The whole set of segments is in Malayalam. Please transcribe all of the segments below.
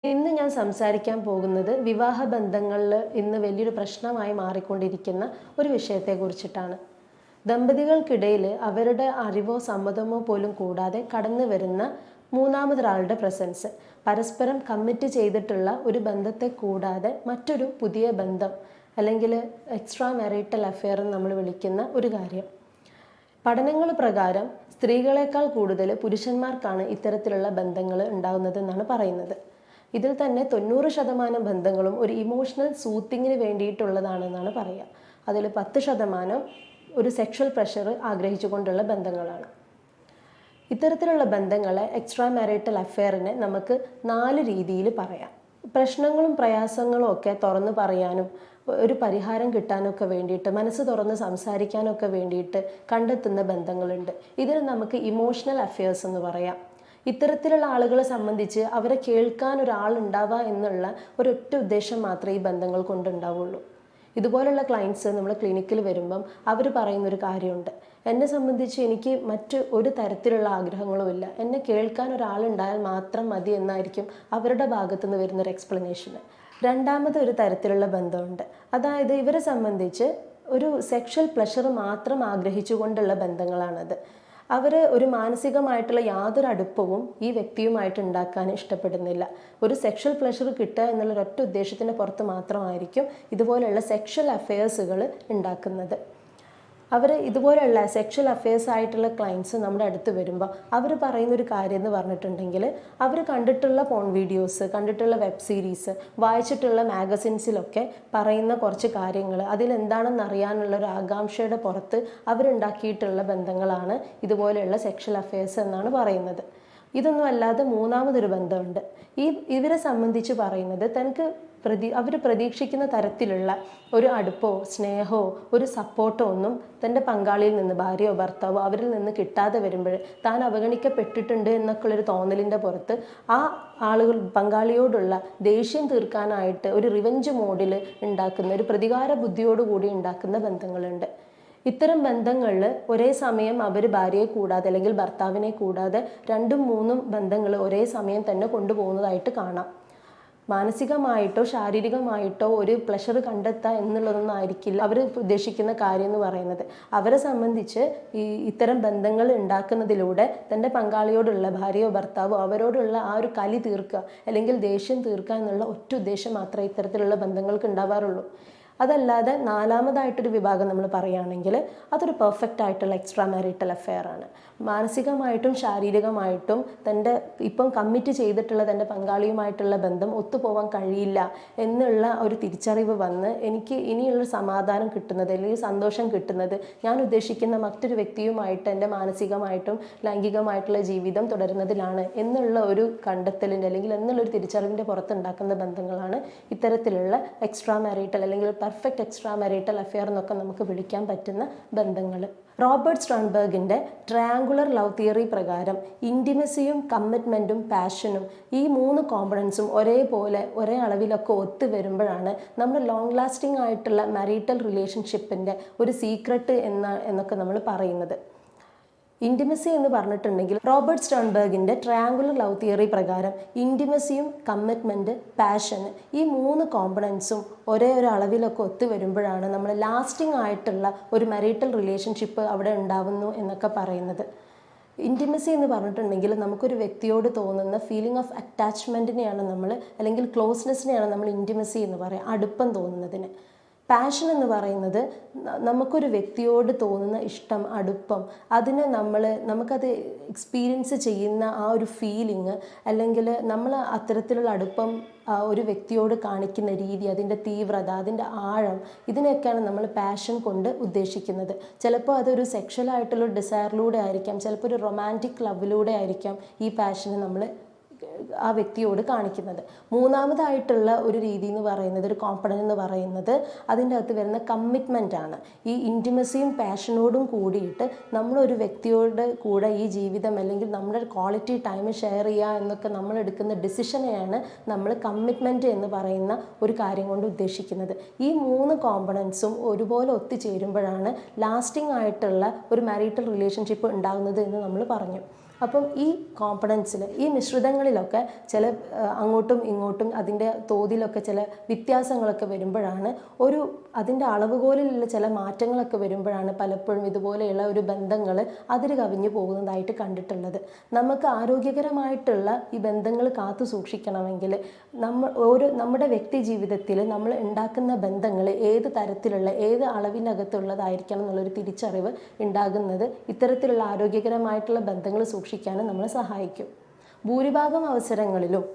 ഇന്ന് ഞാൻ സംസാരിക്കാൻ പോകുന്നത് വിവാഹ ബന്ധങ്ങളിൽ ഇന്ന് വലിയൊരു പ്രശ്നമായി മാറിക്കൊണ്ടിരിക്കുന്ന ഒരു വിഷയത്തെക്കുറിച്ചിട്ടാണ്. ദമ്പതികൾക്കിടയിൽ അവരുടെ അറിവോ സമ്മതമോ പോലും കൂടാതെ കടന്നു വരുന്ന മൂന്നാമതൊരാളുടെ പ്രസൻസ്, പരസ്പരം കമ്മിറ്റ് ചെയ്തിട്ടുള്ള ഒരു ബന്ധത്തെ കൂടാതെ മറ്റൊരു പുതിയ ബന്ധം അല്ലെങ്കിൽ എക്സ്ട്രാ മാരിറ്റൽ അഫെയർ എന്ന് നമ്മൾ വിളിക്കുന്ന ഒരു കാര്യം. പഠനങ്ങൾ പ്രകാരം സ്ത്രീകളെക്കാൾ കൂടുതൽ പുരുഷന്മാർക്കാണ് ഇത്തരത്തിലുള്ള ബന്ധങ്ങൾ ഉണ്ടാകുന്നതെന്നാണ് പറയുന്നത്. ഇതിൽ തന്നെ 90% ബന്ധങ്ങളും ഒരു ഇമോഷണൽ സൂത്തിങ്ങിന് വേണ്ടിയിട്ടുള്ളതാണെന്നാണ് പറയുക. അതിൽ 10% ഒരു സെക്ഷൽ പ്രഷർ ആഗ്രഹിച്ചുകൊണ്ടുള്ള ബന്ധങ്ങളാണ്. ഇത്തരത്തിലുള്ള ബന്ധങ്ങളെ എക്സ്ട്രാ മാരിറ്റൽ അഫെയറിനെ നമുക്ക് 4 രീതിയിൽ പറയാം. പ്രശ്നങ്ങളും പ്രയാസങ്ങളും ഒക്കെ തുറന്നു പറയാനും ഒരു പരിഹാരം കിട്ടാനൊക്കെ വേണ്ടിയിട്ട്, മനസ്സ് തുറന്ന് സംസാരിക്കാനൊക്കെ വേണ്ടിയിട്ട് കണ്ടെത്തുന്ന ബന്ധങ്ങളുണ്ട്. ഇതിന് നമുക്ക് ഇമോഷണൽ അഫെയർസ് എന്ന് പറയാം. ഇത്തരത്തിലുള്ള ആളുകളെ സംബന്ധിച്ച് അവരെ കേൾക്കാൻ ഒരാളുണ്ടാവുക എന്നുള്ള ഒരൊറ്റ ഉദ്ദേശം മാത്രമേ ഈ ബന്ധങ്ങൾ കൊണ്ടുണ്ടാവുള്ളൂ. ഇതുപോലുള്ള ക്ലയൻറ്റ്സ് നമ്മൾ ക്ലിനിക്കിൽ വരുമ്പം അവർ പറയുന്നൊരു കാര്യമുണ്ട്, എന്നെ സംബന്ധിച്ച് എനിക്ക് മറ്റ് ഒരു തരത്തിലുള്ള ആഗ്രഹങ്ങളുമില്ല, എന്നെ കേൾക്കാൻ ഒരാളുണ്ടായാൽ മാത്രം മതി എന്നായിരിക്കും അവരുടെ ഭാഗത്തു നിന്ന് വരുന്നൊരു എക്സ്പ്ലനേഷന്. രണ്ടാമതൊരു തരത്തിലുള്ള ബന്ധമുണ്ട്, അതായത് ഇവരെ സംബന്ധിച്ച് ഒരു സെക്ഷൽ പ്ലഷർ മാത്രം ആഗ്രഹിച്ചുകൊണ്ടുള്ള ബന്ധങ്ങളാണത്. അവർ ഒരു മാനസികമായിട്ടുള്ള യാതൊരു അടുപ്പവും ഈ വ്യക്തിയുമായിട്ട് ഉണ്ടാക്കാൻ ഇഷ്ടപ്പെടുന്നില്ല. ഒരു സെക്ഷൽ പ്ലഷർ കിട്ടുക എന്നുള്ള ഒരൊറ്റ ഉദ്ദേശത്തിന് പുറത്ത് മാത്രമായിരിക്കും ഇതുപോലെയുള്ള സെക്ഷൽ അഫെയർസുകൾ ഉണ്ടാക്കുന്നത്. അവർ ഇതുപോലെയുള്ള സെക്ഷൽ അഫെയർസ് ആയിട്ടുള്ള ക്ലയൻറ്റ്സ് നമ്മുടെ അടുത്ത് വരുമ്പോൾ അവർ പറയുന്നൊരു കാര്യം എന്ന് പറഞ്ഞിട്ടുണ്ടെങ്കിൽ, അവർ കണ്ടിട്ടുള്ള പോൺ വീഡിയോസ്, കണ്ടിട്ടുള്ള വെബ് സീരീസ്, വായിച്ചിട്ടുള്ള മാഗസിൻസിലൊക്കെ പറയുന്ന കുറച്ച് കാര്യങ്ങൾ, അതിലെന്താണെന്ന് അറിയാനുള്ള ഒരു ആകാംക്ഷയുടെ പുറത്ത് അവരുണ്ടാക്കിയിട്ടുള്ള ബന്ധങ്ങളാണ് ഇതുപോലെയുള്ള സെക്ഷൽ അഫെയർസ് എന്നാണ് പറയുന്നത്. ഇതൊന്നും അല്ലാതെ മൂന്നാമതൊരു ബന്ധമുണ്ട്. ഇവരെ സംബന്ധിച്ച് പറയുന്നത്, തനിക്ക് അവർ പ്രതീക്ഷിക്കുന്ന തരത്തിലുള്ള ഒരു അടുപ്പോ സ്നേഹമോ ഒരു സപ്പോർട്ടോ ഒന്നും തൻ്റെ പങ്കാളിയിൽ നിന്ന്, ഭാര്യയോ ഭർത്താവോ അവരിൽ നിന്ന് കിട്ടാതെ വരുമ്പോൾ താൻ അവഗണിക്കപ്പെട്ടിട്ടുണ്ട് എന്നൊക്കെയുള്ളൊരു തോന്നലിൻ്റെ പുറത്ത് ആ ആളുകൾ പങ്കാളിയോടുള്ള ദേഷ്യം തീർക്കാനായിട്ട് ഒരു റിവെഞ്ച് മോഡിൽ ഉണ്ടാക്കുന്ന, ഒരു പ്രതികാര ബുദ്ധിയോടുകൂടി ഉണ്ടാക്കുന്ന ബന്ധങ്ങളുണ്ട്. ഇത്തരം ബന്ധങ്ങളിൽ ഒരേ സമയം അവർ ഭാര്യയെ കൂടാതെ അല്ലെങ്കിൽ ഭർത്താവിനെ കൂടാതെ 2-3 ബന്ധങ്ങൾ ഒരേ സമയം തന്നെ കൊണ്ടുപോകുന്നതായിട്ട് കാണാം. മാനസികമായിട്ടോ ശാരീരികമായിട്ടോ ഒരു പ്ലഷർ കണ്ടെത്തുക എന്നുള്ളതൊന്നും ആയിരിക്കില്ല അവർ ഉദ്ദേശിക്കുന്ന കാര്യം എന്ന് പറയുന്നത്. അവരെ സംബന്ധിച്ച് ഇത്തരം ബന്ധങ്ങൾ ഉണ്ടാക്കുന്നതിലൂടെ തൻ്റെ പങ്കാളിയോടുള്ള, ഭാര്യയോ ഭർത്താവോ അവരോടുള്ള ആ ഒരു കലി തീർക്കുക അല്ലെങ്കിൽ ദേഷ്യം തീർക്കുക എന്നുള്ള ഒറ്റ ഉദ്ദേശം മാത്രമേ ഇത്തരത്തിലുള്ള ബന്ധങ്ങൾക്ക് ഉണ്ടാവാറുള്ളൂ. അതല്ലാതെ നാലാമതായിട്ടൊരു വിഭാഗം നമ്മൾ പറയുകയാണെങ്കിൽ അതൊരു പെർഫെക്റ്റ് ആയിട്ടുള്ള എക്സ്ട്രാ മാരിറ്റൽ അഫെയർ ആണ്. മാനസികമായിട്ടും ശാരീരികമായിട്ടും തൻ്റെ ഇപ്പം കമ്മിറ്റ് ചെയ്തിട്ടുള്ള തൻ്റെ പങ്കാളിയുമായിട്ടുള്ള ബന്ധം ഒത്തുപോകാൻ കഴിയില്ല എന്നുള്ള ഒരു തിരിച്ചറിവ് വന്ന് എനിക്ക് ഇനിയുള്ള സമാധാനം കിട്ടുന്നത് അല്ലെങ്കിൽ സന്തോഷം കിട്ടുന്നത് ഞാൻ ഉദ്ദേശിക്കുന്ന മറ്റൊരു വ്യക്തിയുമായിട്ട് എൻ്റെ മാനസികമായിട്ടും ലൈംഗികമായിട്ടുള്ള ജീവിതം തുടരുന്നതിലാണ് എന്നുള്ള ഒരു കണ്ടെത്തലിൻ്റെ അല്ലെങ്കിൽ എന്നുള്ളൊരു തിരിച്ചറിവിൻ്റെ പുറത്തുണ്ടാക്കുന്ന ബന്ധങ്ങളാണ് ഇത്തരത്തിലുള്ള എക്സ്ട്രാ മാരിറ്റൽ അല്ലെങ്കിൽ പെർഫെക്റ്റ് എക്സ്ട്രാ മാരിറ്റൽ അഫെയർ എന്നൊക്കെ നമുക്ക് വിളിക്കാൻ പറ്റുന്ന ബന്ധങ്ങൾ. റോബർട്ട് സ്റ്റേൺബർഗിൻ്റെ ട്രയാങ്കുലർ ലവ് തിയറി പ്രകാരം ഇൻറ്റിമസിയും കമ്മിറ്റ്മെൻറ്റും പാഷനും ഈ 3 കോമ്പണൻസും ഒരേപോലെ ഒരേ അളവിലൊക്കെ ഒത്തു വരുമ്പോഴാണ് നമ്മൾ ലോങ് ലാസ്റ്റിംഗ് ആയിട്ടുള്ള മാരിറ്റൽ റിലേഷൻഷിപ്പിൻ്റെ ഒരു സീക്രട്ട് എന്നൊക്കെ നമ്മൾ പറയുന്നത്. ഇൻറ്റിമസി എന്ന് പറഞ്ഞിട്ടുണ്ടെങ്കിൽ റോബർട്ട് സ്റ്റേൺബർഗിൻ്റെ ട്രയാങ്കുലർ ലവ് തിയറി പ്രകാരം ഇൻറ്റിമസിയും കമ്മിറ്റ്മെൻറ്റ് പാഷൻ ഈ 3 കോമ്പണൻസും ഒരേ ഒരു അളവിലൊക്കെ ഒത്തു വരുമ്പോഴാണ് നമ്മൾ ലാസ്റ്റിംഗ് ആയിട്ടുള്ള ഒരു മാരിറ്റൽ റിലേഷൻഷിപ്പ് അവിടെ ഉണ്ടാവുന്നു എന്നൊക്കെ പറയുന്നത്. ഇൻറ്റിമസി എന്ന് പറഞ്ഞിട്ടുണ്ടെങ്കിൽ നമുക്കൊരു വ്യക്തിയോട് തോന്നുന്ന ഫീലിംഗ് ഓഫ് അറ്റാച്ച്മെൻറ്റിനെയാണ് നമ്മൾ, അല്ലെങ്കിൽ ക്ലോസ്നെസ്സിനെയാണ് നമ്മൾ ഇൻറ്റിമസി എന്ന് പറയുക, അടുപ്പം തോന്നുന്നതിന്. പാഷൻ എന്ന് പറയുന്നത് നമുക്കൊരു വ്യക്തിയോട് തോന്നുന്ന ഇഷ്ടം, അടുപ്പം, അതിന് നമുക്കത് എക്സ്പീരിയൻസ് ചെയ്യുന്ന ആ ഒരു ഫീലിംഗ്, അല്ലെങ്കിൽ നമ്മൾ അത്തരത്തിലുള്ള അടുപ്പം ഒരു വ്യക്തിയോട് കാണിക്കുന്ന രീതി, അതിൻ്റെ തീവ്രത, അതിൻ്റെ ആഴം, ഇതിനെയൊക്കെയാണ് നമ്മൾ പാഷൻ കൊണ്ട് ഉദ്ദേശിക്കുന്നത്. ചിലപ്പോൾ അതൊരു സെക്ഷലായിട്ടുള്ള ഡിസയറിലൂടെ ആയിരിക്കാം, ചിലപ്പോൾ ഒരു റൊമാൻറ്റിക് ലവിലൂടെ ആയിരിക്കാം ഈ പാഷനെ നമ്മൾ ആ വ്യക്തിയോട് കാണിക്കുന്നത്. മൂന്നാമതായിട്ടുള്ള ഒരു രീതി എന്ന് പറയുന്നത്, ഒരു കോമ്പണൻ്റ് എന്ന് പറയുന്നത്, അതിൻ്റെ അകത്ത് വരുന്ന കമ്മിറ്റ്മെൻ്റ് ആണ്. ഈ ഇൻറ്റിമസിയും പാഷനോടും കൂടിയിട്ട് നമ്മളൊരു വ്യക്തിയോട് കൂടെ ഈ ജീവിതം അല്ലെങ്കിൽ നമ്മുടെ ക്വാളിറ്റി ടൈം ഷെയർ ചെയ്യുക എന്നൊക്കെ നമ്മൾ എടുക്കുന്ന ഡിസിഷനെയാണ് നമ്മൾ കമ്മിറ്റ്മെൻറ്റ് എന്ന് പറയുന്ന ഒരു കാര്യം കൊണ്ട് ഉദ്ദേശിക്കുന്നത്. ഈ 3 കോമ്പണൻസും ഒരുപോലെ ഒത്തുചേരുമ്പോഴാണ് ലാസ്റ്റിംഗ് ആയിട്ടുള്ള ഒരു മാരിറ്റൽ റിലേഷൻഷിപ്പ് ഉണ്ടാകുന്നത് എന്ന് നമ്മൾ പറഞ്ഞു. അപ്പം ഈ കോമ്പണൻസിൽ, ഈ മിശ്രിതങ്ങളിലൊക്കെ ചില അങ്ങോട്ടും ഇങ്ങോട്ടും അതിൻ്റെ തോതിലൊക്കെ ചില വ്യത്യാസങ്ങളൊക്കെ വരുമ്പോഴാണ്, അതിൻ്റെ അളവുകോലിലുള്ള ചില മാറ്റങ്ങളൊക്കെ വരുമ്പോഴാണ് പലപ്പോഴും ഇതുപോലെയുള്ള ഒരു ബന്ധങ്ങൾ അതിര് കവിഞ്ഞു പോകുന്നതായിട്ട് കണ്ടിട്ടുള്ളത്. നമുക്ക് ആരോഗ്യകരമായിട്ടുള്ള ഈ ബന്ധങ്ങൾ കാത്തു സൂക്ഷിക്കണമെങ്കിൽ നമ്മുടെ വ്യക്തി ജീവിതത്തിൽ നമ്മൾ ഉണ്ടാക്കുന്ന ബന്ധങ്ങൾ ഏത് തരത്തിലുള്ള, ഏത് അളവിനകത്തുള്ളതായിരിക്കണം എന്നുള്ളൊരു തിരിച്ചറിവ് ഉണ്ടാകുന്നത് ഇത്തരത്തിലുള്ള ആരോഗ്യകരമായിട്ടുള്ള ബന്ധങ്ങൾ സൂക്ഷിക്കാനും നമ്മളെ സഹായിക്കും. ഭൂരിഭാഗം അവസരങ്ങളിലും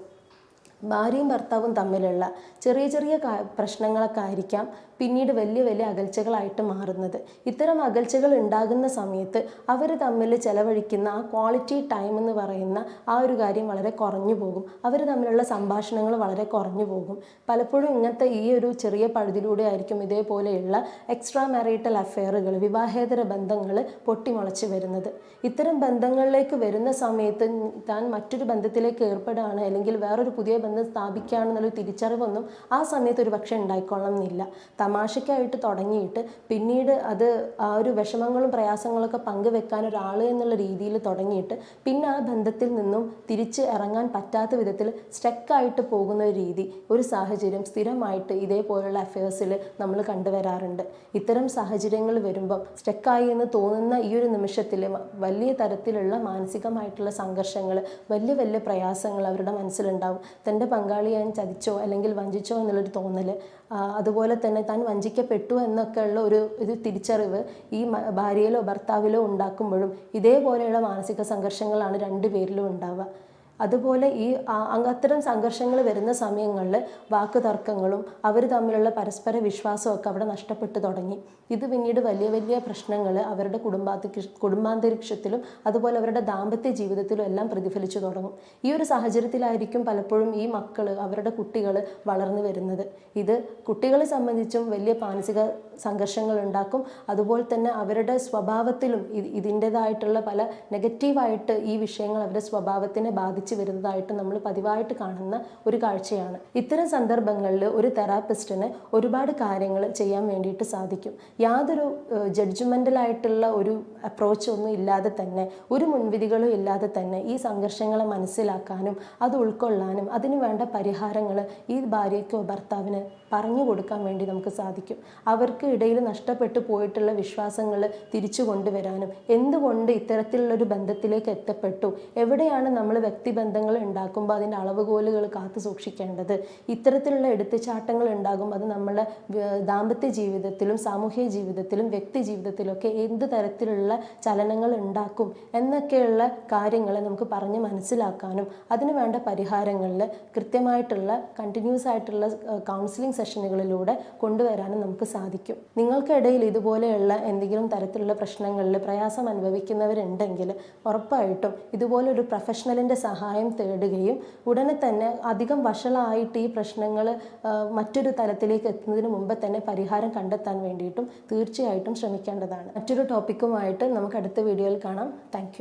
ഭാര്യയും ഭർത്താവും തമ്മിലുള്ള ചെറിയ ചെറിയ പ്രശ്നങ്ങളൊക്കെ ആയിരിക്കാം പിന്നീട് വലിയ വലിയ അകൽച്ചകളായിട്ട് മാറുന്നത്. ഇത്തരം അകൽച്ചകൾ ഉണ്ടാകുന്ന സമയത്ത് അവർ തമ്മിൽ ചെലവഴിക്കുന്ന ആ ക്വാളിറ്റി ടൈം എന്ന് പറയുന്ന ആ ഒരു കാര്യം വളരെ കുറഞ്ഞു പോകും. അവർ തമ്മിലുള്ള സംഭാഷണങ്ങൾ വളരെ കുറഞ്ഞു പോകും. പലപ്പോഴും ഇങ്ങനത്തെ ഈ ഒരു ചെറിയ പഴുതിലൂടെ ആയിരിക്കും ഇതേപോലെയുള്ള എക്സ്ട്രാ മാരിറ്റൽ അഫെയറുകൾ, വിവാഹേതര ബന്ധങ്ങൾ പൊട്ടിമുളച്ച് വരുന്നത്. ഇത്തരം ബന്ധങ്ങളിലേക്ക് വരുന്ന സമയത്ത് താൻ മറ്റൊരു ബന്ധത്തിലേക്ക് ഏർപ്പെടുകയാണ്, അല്ലെങ്കിൽ വേറൊരു പുതിയ ബന്ധം സ്ഥാപിക്കുകയാണെന്നുള്ളൊരു തിരിച്ചറിവൊന്നും ആ സമയത്ത് ഒരു പക്ഷേ ഉണ്ടായിക്കൊള്ളണം എന്നില്ല. തമാശയ്ക്കായിട്ട് തുടങ്ങിയിട്ട് പിന്നീട് അത് ആ ഒരു വിഷമങ്ങളും പ്രയാസങ്ങളൊക്കെ പങ്കുവെക്കാൻ ഒരാൾ എന്നുള്ള രീതിയിൽ തുടങ്ങിയിട്ട് പിന്നെ ആ ബന്ധത്തിൽ നിന്നും തിരിച്ച് ഇറങ്ങാൻ പറ്റാത്ത വിധത്തിൽ സ്റ്റക്കായിട്ട് പോകുന്ന ഒരു രീതി, ഒരു സാഹചര്യം സ്ഥിരമായിട്ട് ഇതേപോലുള്ള അഫെയർസിൽ നമ്മൾ കണ്ടുവരാറുണ്ട്. ഇത്തരം സാഹചര്യങ്ങൾ വരുമ്പം സ്റ്റക്കായി എന്ന് തോന്നുന്ന ഈ ഒരു നിമിഷത്തിൽ വലിയ തരത്തിലുള്ള മാനസികമായിട്ടുള്ള സംഘർഷങ്ങൾ, വലിയ വലിയ പ്രയാസങ്ങൾ അവരുടെ മനസ്സിലുണ്ടാവും. തൻ്റെ പങ്കാളിയെ ചതിച്ചോ അല്ലെങ്കിൽ വഞ്ചിച്ചോ എന്നുള്ളൊരു തോന്നൽ, അതുപോലെ തന്നെ താൻ വഞ്ചിക്കപ്പെട്ടു എന്നൊക്കെയുള്ള ഒരു തിരിച്ചറിവ് ഈ ഭാര്യയിലോ ഭർത്താവിലോ ഉണ്ടാക്കുമ്പോഴും ഇതേപോലെയുള്ള മാനസിക സംഘർഷങ്ങളാണ് രണ്ടുപേരിലും ഉണ്ടാവുക. അതുപോലെ അത്തരം സംഘർഷങ്ങൾ വരുന്ന സമയങ്ങളിൽ വാക്ക് തർക്കങ്ങളും അവർ തമ്മിലുള്ള പരസ്പര വിശ്വാസമൊക്കെ അവിടെ നഷ്ടപ്പെട്ടു തുടങ്ങി. ഇത് പിന്നീട് വലിയ വലിയ പ്രശ്നങ്ങൾ അവരുടെ കുടുംബാന്തരീക്ഷത്തിലും അതുപോലെ അവരുടെ ദാമ്പത്യ ജീവിതത്തിലും എല്ലാം പ്രതിഫലിച്ചു തുടങ്ങും. ഈ ഒരു സാഹചര്യത്തിലായിരിക്കും പലപ്പോഴും ഈ മക്കൾ, അവരുടെ കുട്ടികൾ വളർന്നു വരുന്നത്. ഇത് കുട്ടികളെ സംബന്ധിച്ചും വലിയ മാനസിക സംഘർഷങ്ങൾ ഉണ്ടാക്കും. അതുപോലെ തന്നെ അവരുടെ സ്വഭാവത്തിലും ഇതിൻ്റെതായിട്ടുള്ള പല നെഗറ്റീവായിട്ട് ഈ വിഷയങ്ങൾ അവരുടെ സ്വഭാവത്തിനെ ബാധിച്ചു വരുന്നതായിട്ട് നമ്മൾ പതിവായിട്ട് കാണുന്ന ഒരു കാഴ്ചയാണ്. ഇത്തരം സന്ദർഭങ്ങളിൽ ഒരു തെറാപ്പിസ്റ്റിന് ഒരുപാട് കാര്യങ്ങൾ ചെയ്യാൻ വേണ്ടിയിട്ട് സാധിക്കും. യാതൊരു ജഡ്ജ്മെൻ്റലായിട്ടുള്ള ഒരു അപ്രോച്ച് ഒന്നും ഇല്ലാതെ തന്നെ, ഒരു മുൻവിധികളും ഇല്ലാതെ തന്നെ ഈ സംഘർഷങ്ങളെ മനസ്സിലാക്കാനും അത് ഉൾക്കൊള്ളാനും അതിന് വേണ്ട പരിഹാരങ്ങൾ ഈ ഭാര്യയ്ക്കോ ഭർത്താവിന് പറഞ്ഞു കൊടുക്കാൻ വേണ്ടി നമുക്ക് സാധിക്കും. അവർക്ക് ഇടയിൽ നഷ്ടപ്പെട്ടു പോയിട്ടുള്ള വിശ്വാസങ്ങൾ തിരിച്ചു കൊണ്ടുവരാനും, എന്തുകൊണ്ട് ഇത്തരത്തിലുള്ളൊരു ബന്ധത്തിലേക്ക് എത്തപ്പെട്ടു, എവിടെയാണ് നമ്മൾ വ്യക്തിബന്ധങ്ങൾ ഉണ്ടാക്കുമ്പോൾ അതിൻ്റെ അളവുകോലുകൾ കാത്തു സൂക്ഷിക്കേണ്ടത്, ഇത്തരത്തിലുള്ള എടുത്തുചാട്ടങ്ങൾ ഉണ്ടാകുമ്പോൾ അത് നമ്മളെ ദാമ്പത്യ ജീവിതത്തിലും സാമൂഹിക ജീവിതത്തിലും വ്യക്തി ജീവിതത്തിലൊക്കെ എന്ത് തരത്തിലുള്ള ചലനങ്ങൾ ഉണ്ടാക്കും എന്നൊക്കെയുള്ള കാര്യങ്ങളെ നമുക്ക് പറഞ്ഞ് മനസ്സിലാക്കാനും അതിന് വേണ്ട പരിഹാരങ്ങളിൽ കൃത്യമായിട്ടുള്ള കണ്ടിന്യൂസ് ആയിട്ടുള്ള കൗൺസിലിംഗ് സെഷനുകളിലൂടെ കൊണ്ടുവരാനും നമുക്ക് സാധിക്കും. നിങ്ങൾക്കിടയിൽ ഇതുപോലെയുള്ള എന്തെങ്കിലും തരത്തിലുള്ള പ്രശ്നങ്ങളിൽ പ്രയാസം അനുഭവിക്കുന്നവരുണ്ടെങ്കിൽ ഉറപ്പായിട്ടും ഇതുപോലൊരു പ്രൊഫഷണലിൻ്റെ സഹായം തേടുകയും ഉടനെ തന്നെ അധികം വഷളായിട്ട് ഈ പ്രശ്നങ്ങൾ മറ്റൊരു തലത്തിലേക്ക് എത്തുന്നതിന് മുമ്പ് തന്നെ പരിഹാരം കണ്ടെത്താൻ വേണ്ടിയിട്ടും തീർച്ചയായിട്ടും ശ്രമിക്കേണ്ടതാണ്. മറ്റൊരു ടോപ്പിക്കുമായിട്ട് നമുക്ക് അടുത്ത വീഡിയോയിൽ കാണാം. താങ്ക്